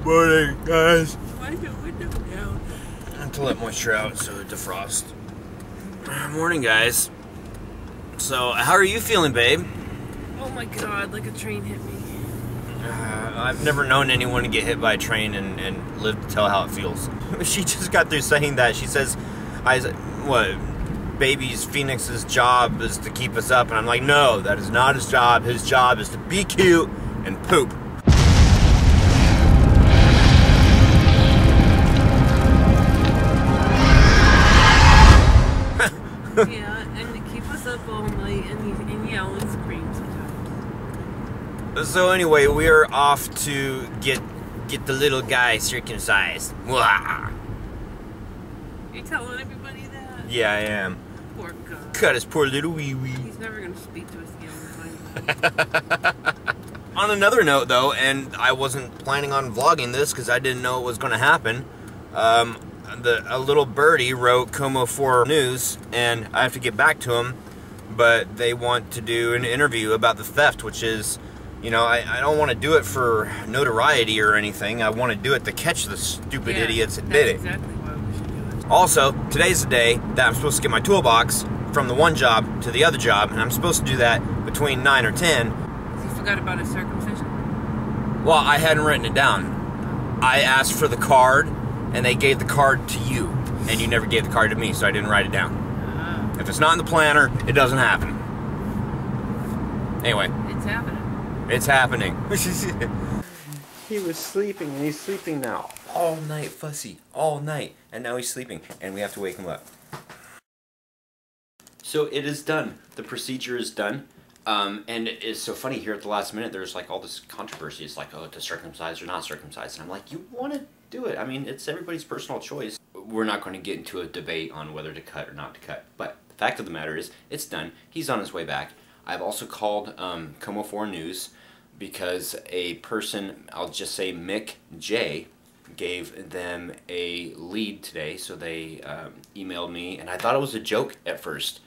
Morning, guys. Why is your window down? I have to let moisture out so it defrosts. Morning, guys. So, how are you feeling, babe? Oh my god, like a train hit me. I've never known anyone to get hit by a train and live to tell how it feels. She just got through saying that. She says, baby's Phoenix's job is to keep us up. And I'm like, no, that is not his job. His job is to be cute and poop. Yeah, and to keep us up all night and yell and scream sometimes. So anyway, we are off to get the little guy circumcised. Wah! You telling everybody that? Yeah, I am. Poor guy. Cut his poor little wee-wee. He's never gonna speak to us again. On another note, though, and I wasn't planning on vlogging this because I didn't know it was going to happen, a little birdie wrote Como 4 News, and I have to get back to him, but they want to do an interview about the theft, which is, you know, I don't want to do it for notoriety or anything. I want to do it to catch the stupid idiots that did it. That's exactly why we should do it. Also, today's the day that I'm supposed to get my toolbox from the one job to the other job, and I'm supposed to do that between 9 or 10. You forgot about his circumcision? Well, I hadn't written it down. I asked for the card, and they gave the card to you, and you never gave the card to me, so I didn't write it down. If it's not in the planner, it doesn't happen. Anyway. It's happening. It's happening. He was sleeping, and he's sleeping now. All night, Fussy. All night. And now he's sleeping, and we have to wake him up. So it is done. The procedure is done. And it's so funny here at the last minute, there's like all this controversy. It's like, oh, to circumcise or not circumcise. And I'm like, you want to do it. I mean, it's everybody's personal choice. We're not going to get into a debate on whether to cut or not to cut. But the fact of the matter is, it's done. He's on his way back. I've also called Como 4 News because a person, I'll just say Mick J, gave them a lead today. So they emailed me, and I thought it was a joke at first.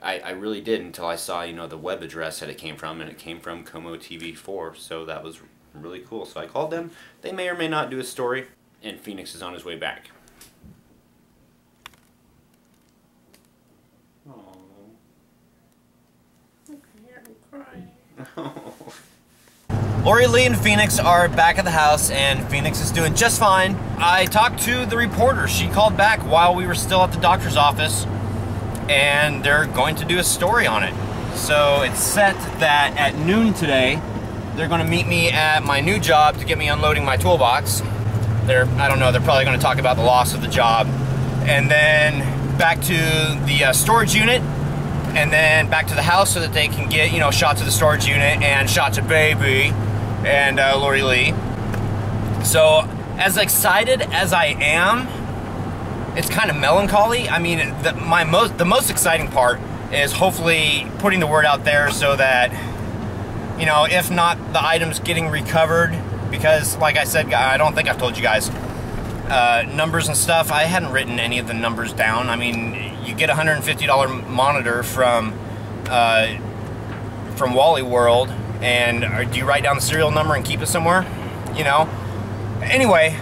I really did until I saw, you know, the web address that it came from, and it came from Como TV4, so that was really cool. So I called them. They may or may not do a story, and Phoenix is on his way back. Oh. Okay, I'm crying. Lori Lee and Phoenix are back at the house, and Phoenix is doing just fine. I talked to the reporter. She called back while we were still at the doctor's office, and they're going to do a story on it. So it's set that at noon today, they're going to meet me at my new job to get me unloading my toolbox. I don't know, they're probably going to talk about the loss of the job. And then back to the storage unit, and then back to the house so that they can get, you know, shots of the storage unit and shots of baby and Lori Lee. So as excited as I am, it's kind of melancholy. I mean, the most exciting part is hopefully putting the word out there so that, you know, if not the items getting recovered, because like I said, I don't think I've told you guys, numbers and stuff, I hadn't written any of the numbers down. I mean, you get a $150 monitor from Wally World, and do you write down the serial number and keep it somewhere? You know? Anyway,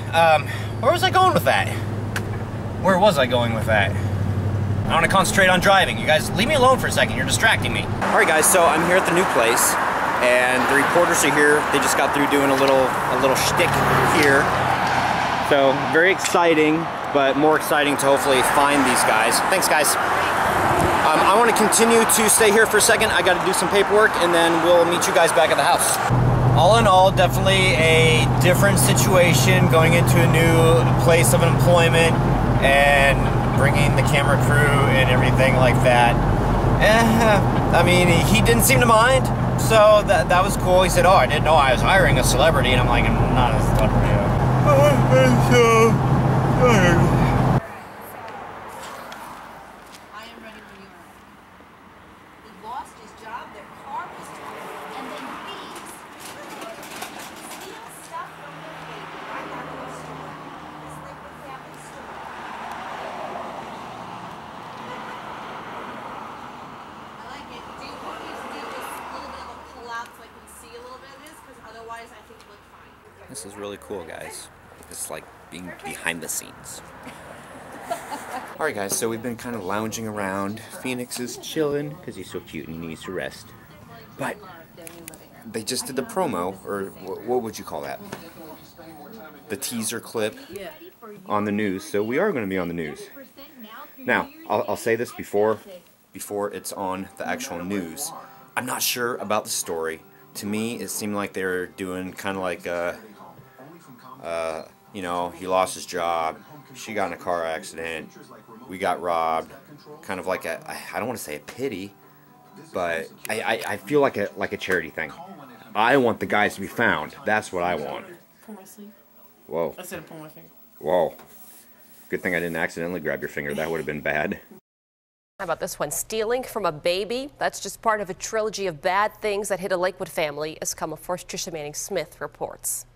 where was I going with that? Where was I going with that? I want to concentrate on driving. You guys, leave me alone for a second. You're distracting me. All right, guys, so I'm here at the new place, and the reporters are here. They just got through doing a little shtick here. So, very exciting, but more exciting to hopefully find these guys. Thanks, guys. I want to continue to stay here for a second. I got to do some paperwork, and then we'll meet you guys back at the house. All in all, definitely a different situation going into a new place of employment and bringing the camera crew and everything like that. I mean, he didn't seem to mind, so that was cool. He said, oh, I didn't know I was hiring a celebrity, and I'm like, I'm not a celebrity. I'm so tired. I am ready when you are. He lost his job, their car was stolen, and then thieves steal stuff from their baby right out of the store. This liquid family store. I like it. Do you want me to do this little bit of a pull out so I can see a little bit of this? Because otherwise I think it looks fine. This is really cool, guys. It's like being behind the scenes. Alright guys, so we've been kind of lounging around. Phoenix is chilling because he's so cute and he needs to rest. But they just did the promo, or what would you call that? The teaser clip on the news. So we are going to be on the news. Now, I'll say this before it's on the actual news. I'm not sure about the story. To me, it seemed like they were doing kind of like you know, he lost his job, she got in a car accident, we got robbed, kind of like a, I don't want to say a pity, but I feel like a charity thing. I want the guys to be found. That's what I want. Pull my sleeve. Whoa. I said pull my finger. Whoa. Good thing I didn't accidentally grab your finger. That would have been bad. How about this one? Stealing from a baby? That's just part of a trilogy of bad things that hit a Lakewood family, as KOMO 4's Trisha Manning-Smith reports.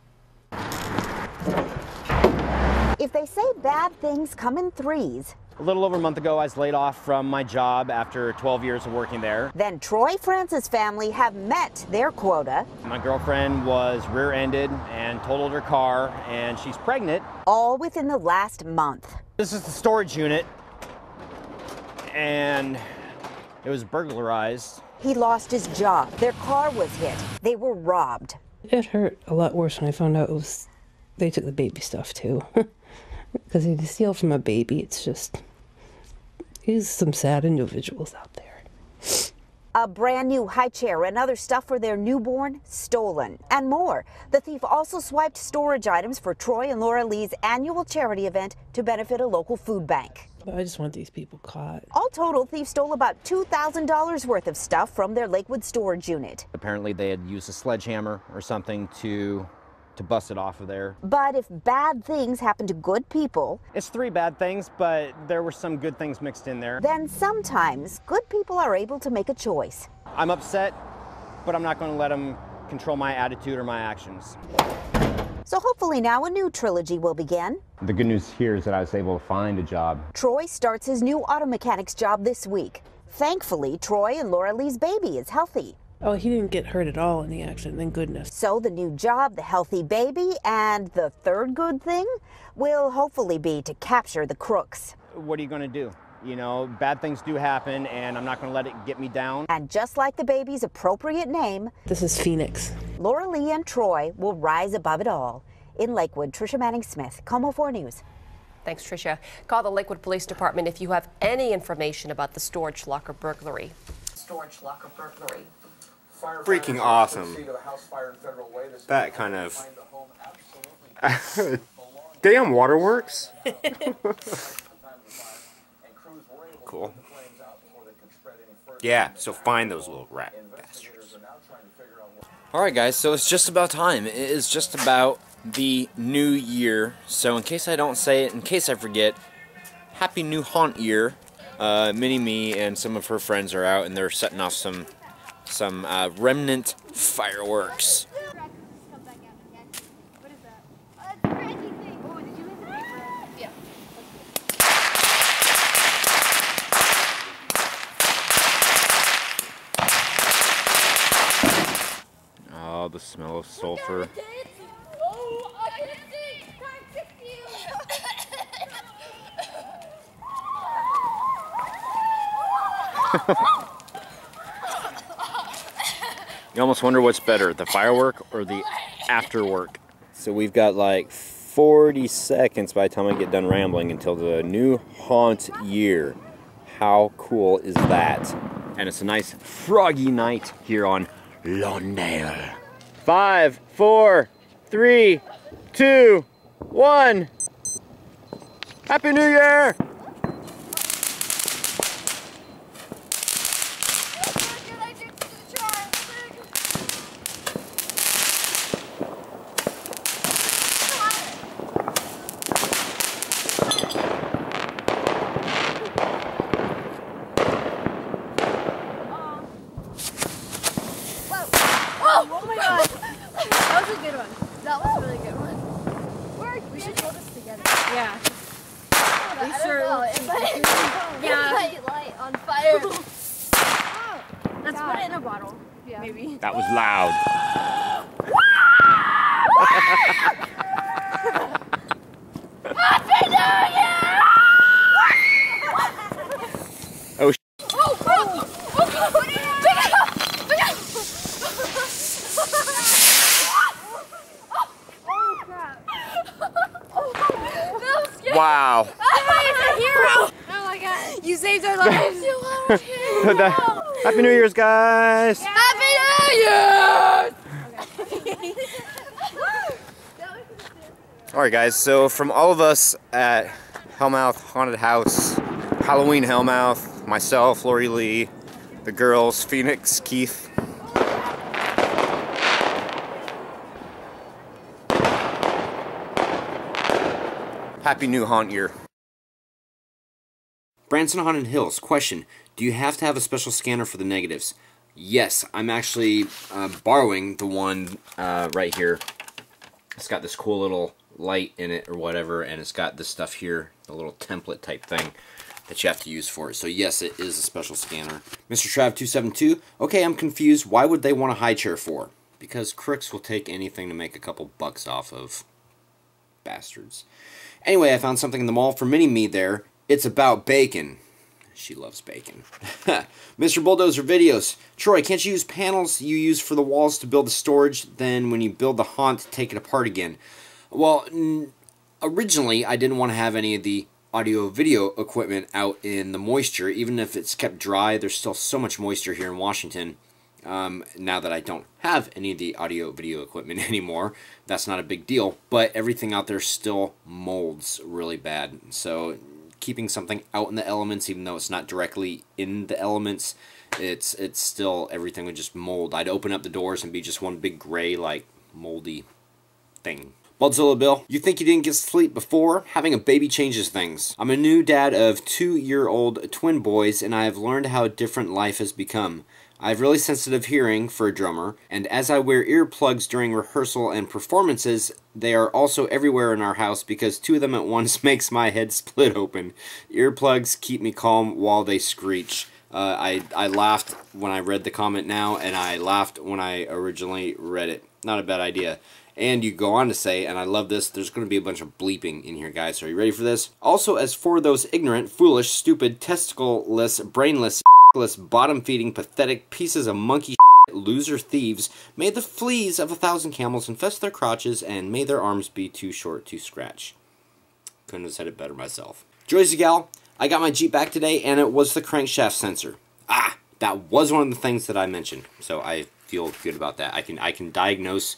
If they say bad things come in threes, A little over a month ago, I was laid off from my job after 12 years of working there. then Troy Francis' family have met their quota, My girlfriend was rear-ended and totaled her car, and she's pregnant. all within the last month. This is the storage unit, and it was burglarized. He lost his job. Their car was hit. They were robbed. It hurt a lot worse when I found out they took the baby stuff too. Because if you steal from a baby, it's just, there's some sad individuals out there. A brand new high chair and other stuff for their newborn stolen, and more. The thief also swiped storage items for Troy and Laura Lee's annual charity event to benefit a local food bank. But I just want these people caught. All total, thieves stole about $2,000 worth of stuff from their Lakewood storage unit. Apparently they had used a sledgehammer or something to bust it off of there. But if bad things happen to good people, It's 3 bad things, but there were some good things mixed in there. then sometimes good people are able to make a choice. I'm upset, but I'm not going to let them control my attitude or my actions. So hopefully now a new trilogy will begin. The good news here is that I was able to find a job. Troy starts his new auto mechanics job this week. Thankfully, Troy and Laura Lee's baby is healthy. Oh, he didn't get hurt at all in the accident, thank goodness. So the new job, the healthy baby, and the third good thing will hopefully be to capture the crooks. What are you going to do? You know, bad things do happen, and I'm not going to let it get me down. And just like the baby's appropriate name, This is Phoenix. Laura Lee and Troy will rise above it all. In Lakewood, Trisha Manning-Smith, KOMO 4 News. Thanks, Tricia. Call the Lakewood Police Department if you have any information about the storage locker burglary. Storage locker burglary. Freaking awesome. That kind of... Damn, waterworks. Cool. Yeah, so find those little rat bastards. Alright guys, so it's just about time. It is just about the new year. So in case I don't say it, in case I forget, Happy New Haunt Year. Mini-Me and some of her friends are out and they're setting off some remnant fireworks. Oh, the smell of sulfur. You almost wonder what's better, the firework or the after work. So we've got like 40 seconds by the time I get done rambling until the new haunt year. How cool is that? And it's a nice froggy night here on Lawndale. 5, 4, 3, 2, 1. Happy New Year! Oh my god! That was a good one. That was a really good one. We should hold this together. Yeah. We sure. Yeah. Light on fire. Let's put it in a bottle. Yeah. Maybe. That was loud. Oh, wow. Oh my god. You saved our lives. You are a hero. Happy New Year's, guys. Happy New Year! Alright, guys, so from all of us at Hellmouth Haunted House, Halloween Hellmouth, myself, Lori Lee, the girls, Phoenix, Keith. Happy new haunt year. Branson Haunted Hills, question, do you have to have a special scanner for the negatives? Yes, I'm actually borrowing the one right here. It's got this cool little light in it or whatever, and it's got this stuff here, a little template type thing that you have to use for it. So yes, it is a special scanner. Mr. Trav272, okay, I'm confused. Why would they want a high chair for? Because crooks will take anything to make a couple bucks off of. Bastards. Anyway, I found something in the mall for Mini-Me there. It's about bacon. She loves bacon. Mr. Bulldozer Videos. Troy, can't you use panels you use for the walls to build the storage, then when you build the haunt, take it apart again? Well, originally, I didn't want to have any of the audio-video equipment out in the moisture. Even if it's kept dry, there's still so much moisture here in Washington. Now that I don't have any of the audio-video equipment anymore, that's not a big deal. But everything out there still molds really bad. So keeping something out in the elements, even though it's not directly in the elements, it's still, everything would just mold. I'd open up the doors and be just one big gray, like, moldy thing. Baldzilla Bill, you think you didn't get sleep before? Having a baby changes things. I'm a new dad of 2-year-old twin boys, and I have learned how different life has become. I have really sensitive hearing for a drummer, and as I wear earplugs during rehearsal and performances, they are also everywhere in our house because 2 of them at once makes my head split open. Earplugs keep me calm while they screech. I laughed when I read the comment now, and I laughed when I originally read it. Not a bad idea. And you go on to say, and I love this, there's going to be a bunch of bleeping in here, guys. So are you ready for this? Also, as for those ignorant, foolish, stupid, testicle-less, brainless, bottom-feeding, pathetic pieces of monkey loser thieves, may the fleas of 1,000 camels infest their crotches, and may their arms be too short to scratch. Couldn't have said it better myself. Joy Gal, I got my Jeep back today, and it was the crankshaft sensor. Ah, that was one of the things that I mentioned, so I feel good about that. I can diagnose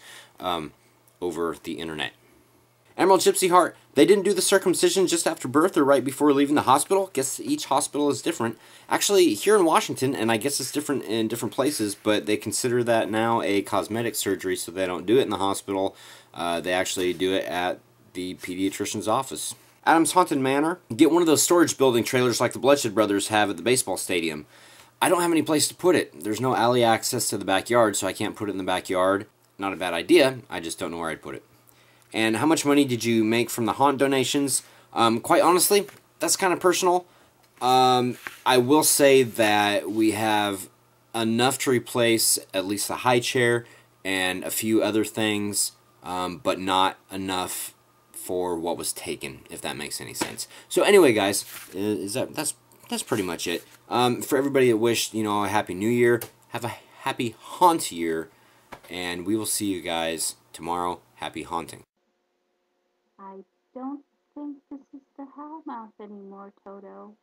over the internet. Emerald Gypsy Heart, they didn't do the circumcision just after birth or right before leaving the hospital? Guess each hospital is different. Actually, here in Washington, and I guess it's different in different places, but they consider that now a cosmetic surgery, so they don't do it in the hospital. They actually do it at the pediatrician's office. Adams Haunted Manor, get one of those storage building trailers like the Bloodshed Brothers have at the baseball stadium. I don't have any place to put it. There's no alley access to the backyard, so I can't put it in the backyard. Not a bad idea, I just don't know where I'd put it. And how much money did you make from the haunt donations? Quite honestly, that's kind of personal. I will say that we have enough to replace at least the high chair and a few other things, but not enough for what was taken, if that makes any sense. So anyway, guys, that's pretty much it. For everybody that wished, a Happy New Year, have a happy haunt year, and we will see you guys tomorrow. Happy haunting. I don't think this is the Hellmouth anymore, Toto.